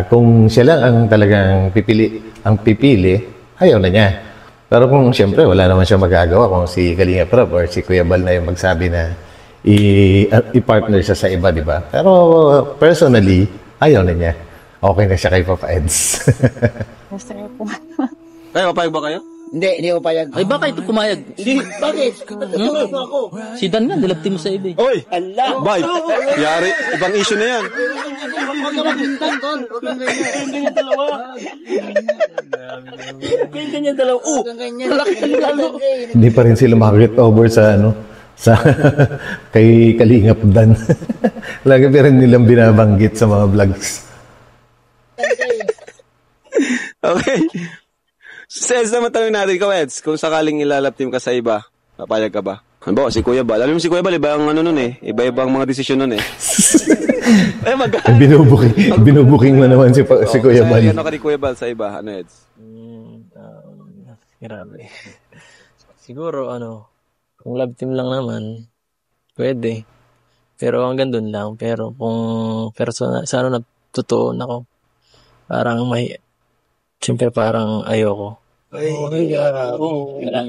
Kung siya lang ang talagang pipili, ayaw na niya. Pero kung siyempre wala naman siya magagawa kung si Kalinga Prab or si Kuya Bal na yung magsabi na i-partner siya sa iba, di ba? Pero personally, ayaw na niya. Okay na siya kay Papa Eds. Gusto niyo po. Kayo, papayag ba kayo? Hindi ko payag. Ay, baka ito pumayag. Hindi, bakit? Ako. Si Dan nga, nilapti mo sa iba. Oy! Allah! Bye! Yari, ibang issue na yan. Huwag ka magbintang, tol. Huwag kang ganyan dalawa. Ganyan dalawa. Huwag kang ganyan. Hindi pa rin sila makaget over sa sa kay Kalingap Dan. Lagi pa rin nilang binabanggit sa mga vlogs. Okay. Says naman tanong natin, ikaw, Eds, kung sakaling ilalaptim ka sa iba, papayag ka ba? Ano ba, si Kuya Bal? Alam mo si Kuya Bal, iba ang iba-ibang mga desisyon nun eh. Binubuking mo naman si Kuya Bal. Ano ka ni Kuya Bal sa iba? Ano, Eds? Grabe. Siguro, kung love team lang naman, pwede. Pero hanggang dun lang. Pero kung sa na totoo ako, siyempre parang ayoko.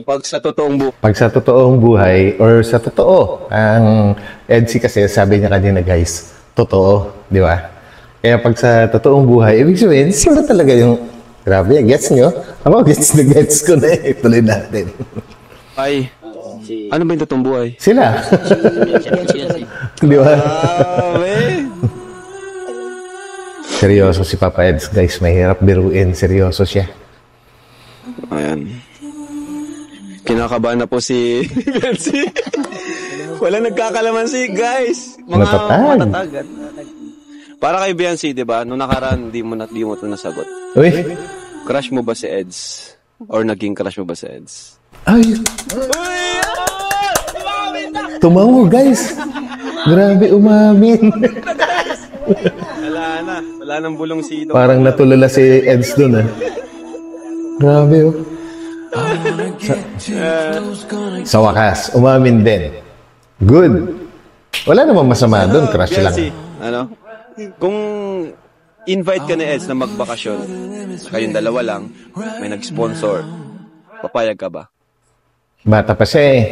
Pag sa totoong buhay or sa totoo, ang Edsy kasi sabi niya kanina guys, totoo, di ba? Kaya pag sa totoong buhay, ibig sabihin, sila talaga yung, grabe, gets nyo? Ako, gets ko na eh. Tuloy natin. Ay, ano ba yung totoong buhay? Sila. Di ba? Seryoso si Papa Eds, guys. Mahirap biruin. Seryoso siya. Ayan. Kinakabahan na po si Viancy. Wala nagkakalamansi, guys. Matatag. Para kay Viancy, di ba? Noong nakaraan, di mo ito nasagot. Uy. Crush mo ba si Eds? Or naging crush mo ba si Eds? Ay! Tumawa, guys. Grabe, umamin. Wala nang bulong si Dong. Parang natulala si Eds dun, ah. Grabe, oh. Sa wakas, umamin din. Good. Wala namang masama doon, crush lang. Biancy, kung invite ka ni Eds na magbakasyon, kayong dalawa lang, may nag-sponsor, papayag ka ba? Bata pa siya eh.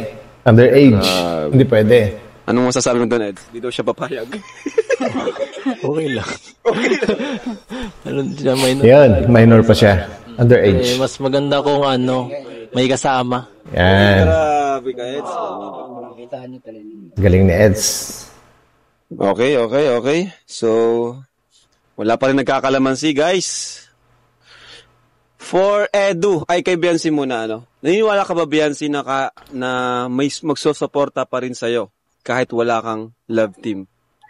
Underage. Hindi pwede. Anong masasabi mo doon, Eds? Di daw siya papayag. Okay lang. Ano siya, minor? Yan, minor pa siya. Underage. Mas maganda kung may kasama. Yan. Grabe ka, Eds. Galing ni Eds. Okay. So, wala pa rin nagkakalamansi, guys. For Edu, ay kay Biancy muna, naniniwala ka ba, Biancy, na may magsusuporta pa rin sa'yo kahit wala kang love team?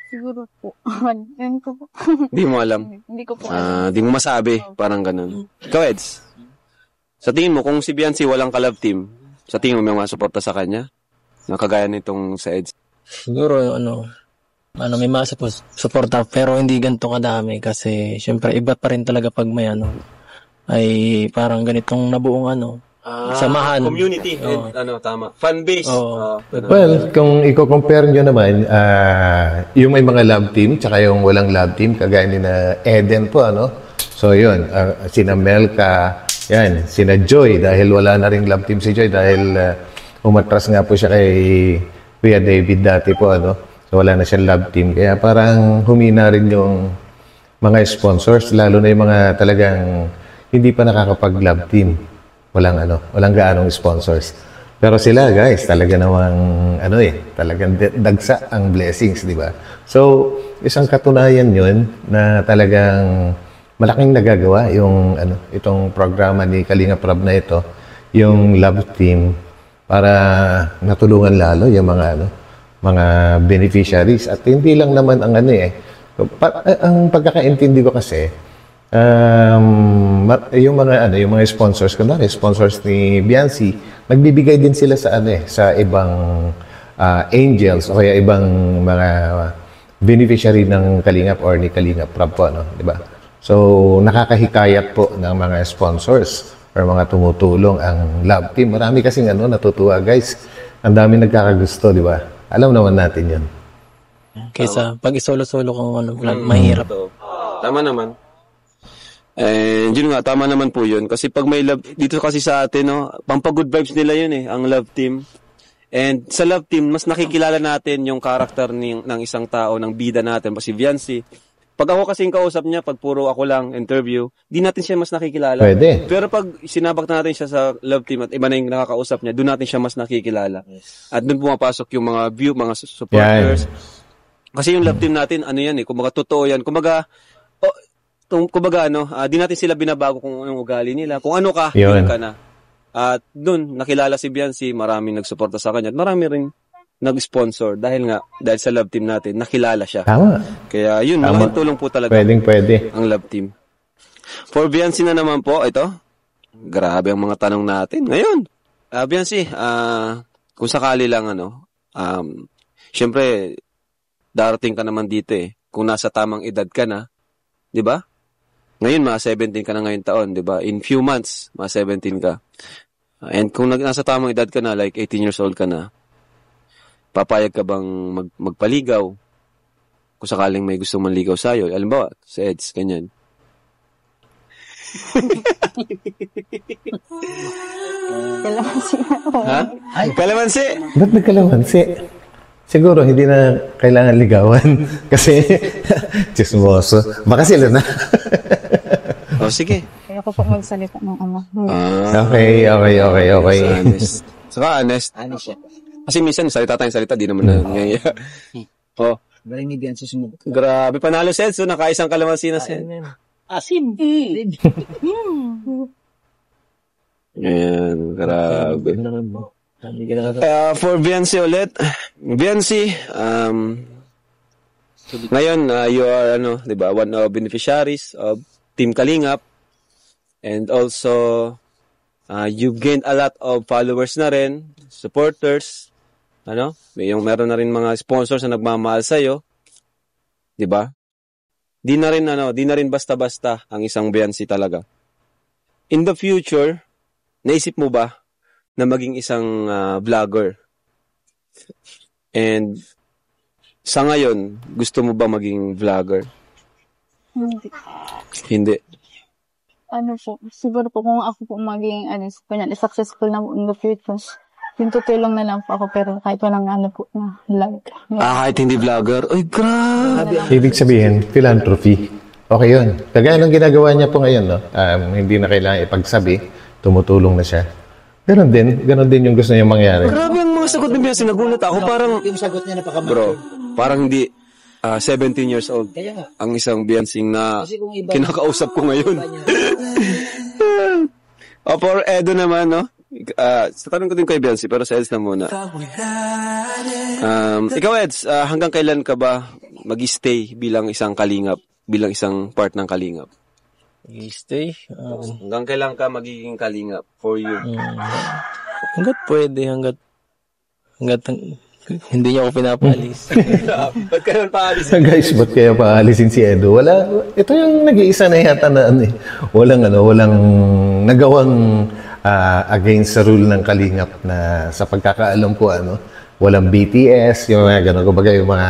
Siguro po. Yan ko po. Di mo alam? Hindi ko po alam. Di mo masabi, parang ganun. Ikaw, Eds, sa tingin mo, kung si Biancy walang ka-love team, sa tingin mo may masuporta sa kanya? Nakagaya nitong sa Eds. Siguro, may suporta pero hindi ganito kadami kasi syempre iba pa rin talaga pag may ay parang ganitong nabuong samahan. Community. Tama. Fan base. Well, kung i-compare nyo naman, yung may mga love team, tsaka yung walang love team, kagaya ni na Eden po, So, yun, sina Melka, yan, sina Joy, dahil wala na ring love team si Joy, dahil umatras nga po siya kay Kuya David dati po, So, wala na siyang love team. Kaya parang humina rin yung mga sponsors, lalo na yung mga talagang hindi pa nakakapag-love team. Walang gaanong sponsors. Pero sila, guys, talaga namang, talagang dagsa ang blessings, di ba? So, isang katunayan yun na talagang malaking nagagawa yung, itong programa ni Kalinga Prab na ito, yung love team, para natulungan lalo yung mga beneficiaries. At hindi lang naman ang ang pagkakaintindi ko kasi, yung mga sponsors sponsors ni Biancy, nagbibigay din sila sa ibang angels o kaya ibang mga beneficiary ng Kalingap or ni Kalingap Prab po, di ba? So, nakakahikayat po ng mga sponsors or mga tumutulong ang love team. Marami kasing natutuwa, guys. Ang dami nagkakagusto, di ba? Alam naman natin yun. Kaysa pag isolo-solo kung mahirap. Tama naman. And yun nga, tama naman po yun. Kasi pag may love, dito kasi sa atin, pampag-good vibes nila yun ang love team. And sa love team, mas nakikilala natin yung karakter ng isang tao, ng bida natin, si Biancy. Pag ako kasing kausap niya, pag puro ako lang interview, di natin siya mas nakikilala. Pwede. Pero pag sinabak natin siya sa love team at iba na yung nakakausap niya, doon natin siya mas nakikilala. At doon pumapasok yung mga mga supporters. Yan. Kasi yung love team natin, kumbaga totoo yan. Kumbaga, di natin sila binabago kung anong ugali nila. Kung ano ka, yun ka na. At doon, nakilala si Biancy, maraming nagsuporta sa kanya. At marami rin nag-sponsor dahil sa love team natin, nakilala siya. Tama. Kaya yun, malaking tulong po talaga. Pwede. Ang love team. For Biancy na naman po, ito, grabe ang mga tanong natin. Ngayon, Biancy, kung sakali lang, syempre, darating ka naman dito kung nasa tamang edad ka na, di ba? Ngayon, mga 17 ka na ngayon taon, di ba? In few months, mga 17 ka. And kung nasa tamang edad ka na, like 18 years old ka na, papayag ka bang magpaligaw? Kung sakaling may gusto manligaw sa'yo, alam ba, sa Eds, ganyan. Kalamansi. Ha? Kalamansi? Ba't nagkalamansi? Siguro, hindi na kailangan ligawan. Kasi, chismoso. Baka sila na. Sige. Kaya ko po magsalita ng ama. Okay. Honest. Saka honest. Honest siya. Kasi minsan, salita tayong salita, di naman na ngaya. Galing ni Biancy sumubok. Grabe, panalo si Eds, nakaisang kalamansi na siya. Asin. Ayan, grabe. For Biancy ulit, Biancy, ngayon, you are, diba, one of beneficiaries of Team Kalingap, and also, you've gained a lot of followers na rin, supporters, meron na rin mga sponsors na nagmamahal sa'yo, diba? di na rin basta-basta ang isang Beyonce talaga. In the future, naisip mo ba na maging isang vlogger? And sa ngayon, gusto mo ba maging vlogger? Hindi. Siguro po kung ako po maging, successful na in the future, yung tutulong na lang po ako, pero kahit walang na vlog. Kahit hindi vlogger? Ay, grabe. Ibig sabihin, philanthropy. Okay yun. Kagaya ng ginagawa niya po ngayon, no? Hindi na kailangan ipagsabi, tumutulong na siya. Ganon din yung gusto niya mangyari. Grabe ang mga sagot ni Beyonce. Nagulat ako. Parang, Yung sagot niya napakamahal. bro, parang hindi 17 years old. Kaya nga. Ang isang Beyonce na Kasi kung iba, kinakausap ko ngayon. O, for Edo naman, no? Sa tanong ko din kay Beyonce, pero sa Eds na muna. Ikaw, Eds, hanggang kailan ka ba mag-stay bilang isang kalingap, bilang isang part ng kalingap? Stay. Hanggang kailan ka magiging kalingap for you? Hanggat pwede, hanggat hindi niya ako pinapaalis. Ba't ka naman paalis? Guys, ba't kaya paalisin si Edo? Ito yung nag-iisa na yata na walang nagawang against sa rule ng kalingap na sa pagkakaalam ko, walang BTS, yung mga gano'n. Kumbaga yung mga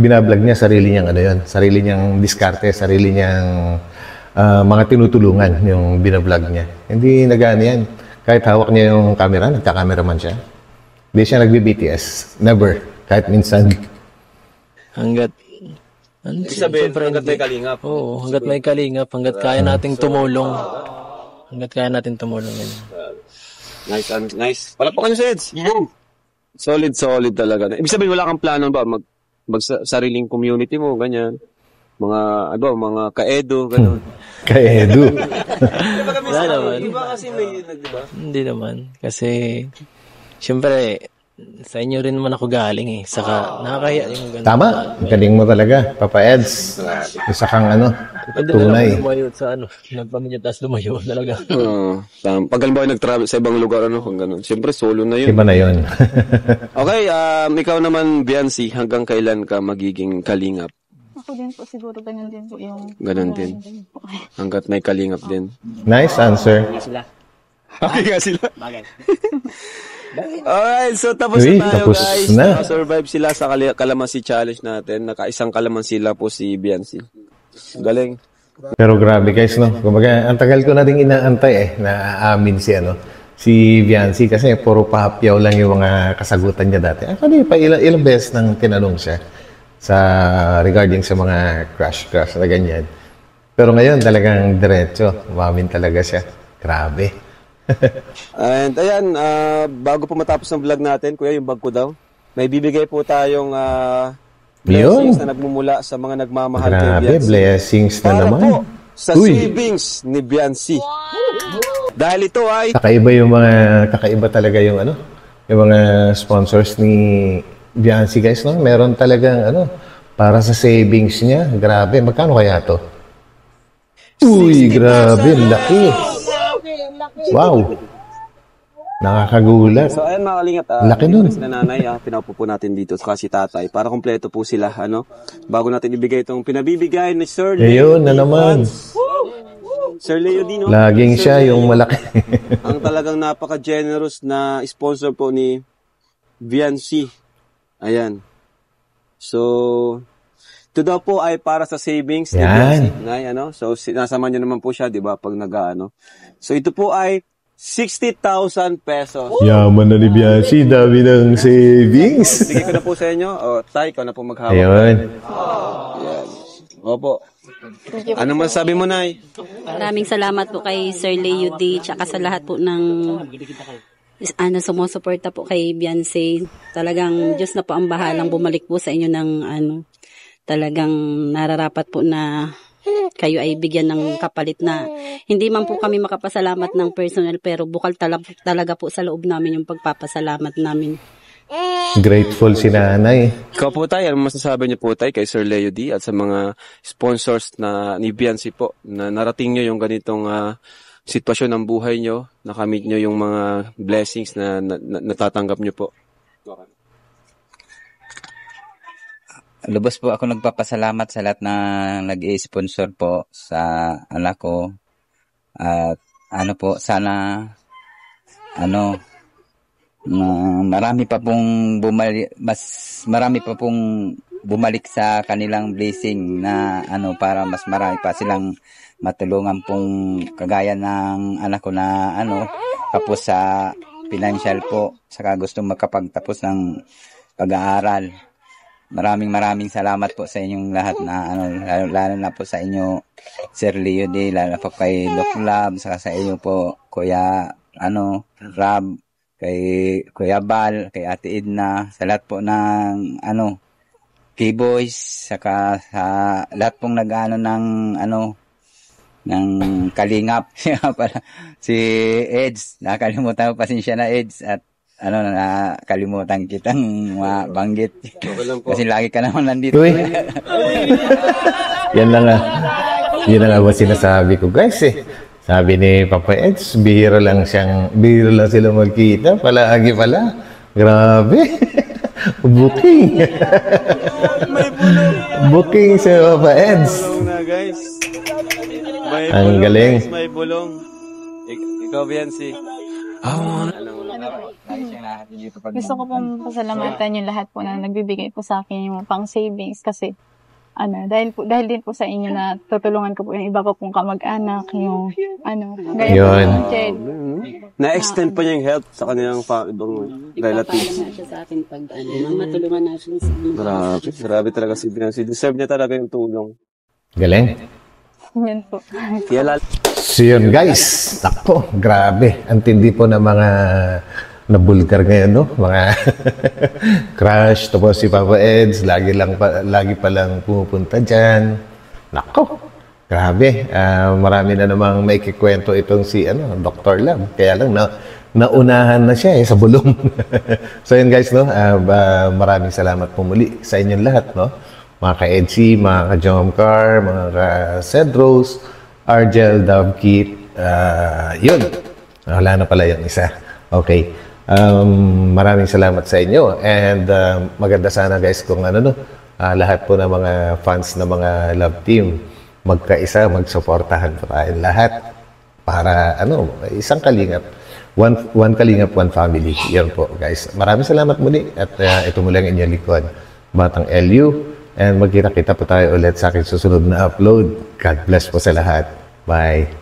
binablog niya, sarili niyang diskarte, sarili niyang mga tinutulungan yung binablog niya. Hindi nagana yan. Kahit hawak niya yung camera, nagka-cameraman siya. Hindi siya nagbi-BTS. Never. Kahit minsan. Hanggat Sabihin, hanggat may kalingap. Oo, hanggat may kalingap, hanggat kaya nating tumulong. Hanggat kaya natin tumulong yan. Nice. Palakpakan niyo sa Eds. Solid talaga. Ibig sabihin, wala kang plano ba? Sariling community mo, ganyan. Mga ka-edo, gano'n. Ka-edo. Wala naman. Diba kasi may, diba? Hindi naman. Kasi, siyempre, sa inyo rin naman ako galing eh. Saka, nakakaya yung gano'n. Tama. Galing mo talaga, Papa Eds. Isa kang tunay. Lumayo sa nagpamilya tapos lumayo talaga. Pag halimbawa nag-travel sa ibang lugar, kung gano'n. Siyempre, solo na yun. Iba na yun. Okay, ikaw naman, Beyonce, hanggang kailan ka magiging kalingap? Ako din po, siguro ganun din po yung... Ganun din. Hanggat may kalingap din. Nice answer. Okay nga sila. Alright, so tapos Uy, na tayo, tapos guys. na. Nakasurvive sila sa Kalamansi Challenge natin. Nakaisang kalamansi sila po si Beyonce. Galing. Pero grabe guys, no? Kumbaga, ang tagal ko na rin inaantay na aamin si Beyonce kasi puro pahapyaw lang yung mga kasagutan niya dati. Actually, ilang beses nang tinanong siya regarding sa mga crush na ganyan. Pero ngayon, talagang diretso. Umamin talaga siya. Grabe. And ayan, bago po matapos ng vlog natin, kuya, yung bag ko daw, may bibigay po tayong blessings na nagmumula sa mga nagmamahal kay Grabe, Beyonce. blessings na Para naman. po sa savings ni Beyonce. Dahil ito ay... Kakaiba talaga yung mga sponsors ni Beyonce guys, no? Meron talagang para sa savings niya. Grabe, magkano kaya to? Uy, grabe, laki. Wow. Nakakagulat. So ayan mga kalingap, laki nun. Si nanay, pinaupo po natin dito sa si tatay para kumpleto po sila, bago natin ibigay itong pinabibigay ni Sir Leo. Ayun na naman. Sir Leo Dino. Laging Sir siya Leo, yung malaki. ang talagang napaka-generous na sponsor po ni Beyonce. Ayan. So, ito daw po ay para sa savings ni Beyonce. So, nasama niyo naman po siya, di ba, pag So, ito po ay 60,000 pesos. Yaman na ni Beyonce, dami ng savings. Bigay ko na po sa inyo. Tay, ikaw na po maghawak. Ayun. Yan. Opo. Ano masabi mo, Nay? Maraming salamat po kay Sir Leo D. Tsaka sa lahat po ng sumusuporta po kay Beyonce. Talagang Diyos na po ang bahalang bumalik po sa inyo ng talagang nararapat po na kayo ay bigyan ng kapalit na hindi man po kami makapasalamat ng personal pero bukal talaga po sa loob namin yung pagpapasalamat namin. Grateful si nanay. Ikaw po, Tay, ano masasabi niyo po, Tay, kay Sir Leo D at sa mga sponsors ni Beyonce po na narating niyo yung ganitong sitwasyon ng buhay niyo, nakamit niyo yung mga blessings na natatanggap niyo po? lubos po ako nagpapasalamat sa lahat na nag-i-sponsor po sa anak ko. At ano po, sana marami pa pong bumalik sa kanilang blessing na para mas marami pa silang matulungan pong kagaya ng anak ko na tapos sa financial po, saka gusto makapagtapos ng pag-aaral. Maraming salamat po sa inyong lahat na lalo na po sa inyo Sir Leo D, lalo po kay Doc Lab, saka sa inyo po Kuya Rab, kay Kuya Bal, kay Ate Edna, sa lahat po ng K-Boys, saka sa lahat pong ng Kalingap. Si Eds, nakalimutan ko, pasensya na Eds, at nakalimutan kitang mabanggit. Kasi lagi ka naman nandito. Uy. Yan lang ba sinasabi ko, guys eh. Sabi ni Papa Eds, bihira lang sila magkita. Palagi pala. Grabe. Booking. Booking si Papa Eds. Ang galing. May bulong. Ikaw, Biancy. Gusto ko pong pasalamatan yung lahat po na nagbibigay po sa akin yung pang savings kasi dahil din po sa inyo na tutulungan ko po yung iba ko pong kamag-anak, yung gaya Yun. po ng Jed. Na-extend pa niya yung help sa kanilang ibang relatives. Na siya sa akin pag matulungan natin sa Grabe talaga si Biancy. Deserve niya talaga yung tulong. Galing. Yan po. So yun guys, takpo, grabe. Ang tindi po ng mga nabulgar ngayon, no? Mga crush, tapos si Papa Eds, lagi pa lang pumupunta dyan. Nako, grabe. Marami na namang may kikwento itong si Dr. Lab. Kaya lang, naunahan na siya sa bulong. So yun guys, no? Maraming salamat po muli sa inyong lahat, no? Mga ka-Edsy, mga ka-Jomcar, mga ka-Cedros, Argel, Dovkit, yun. Wala na pala yung isa. Okay. Maraming salamat sa inyo. And maganda sana guys kung lahat po ng mga fans ng mga Love Team, magkaisa, magsuportahan po tayo lahat. Para isang kalingap. One kalingap, one family. Yan po guys. Maraming salamat muli. At ito muli ang inyong likod, Batang LU. And magkita-kita po tayo ulit sa aking susunod na upload. God bless po sa lahat. Bye.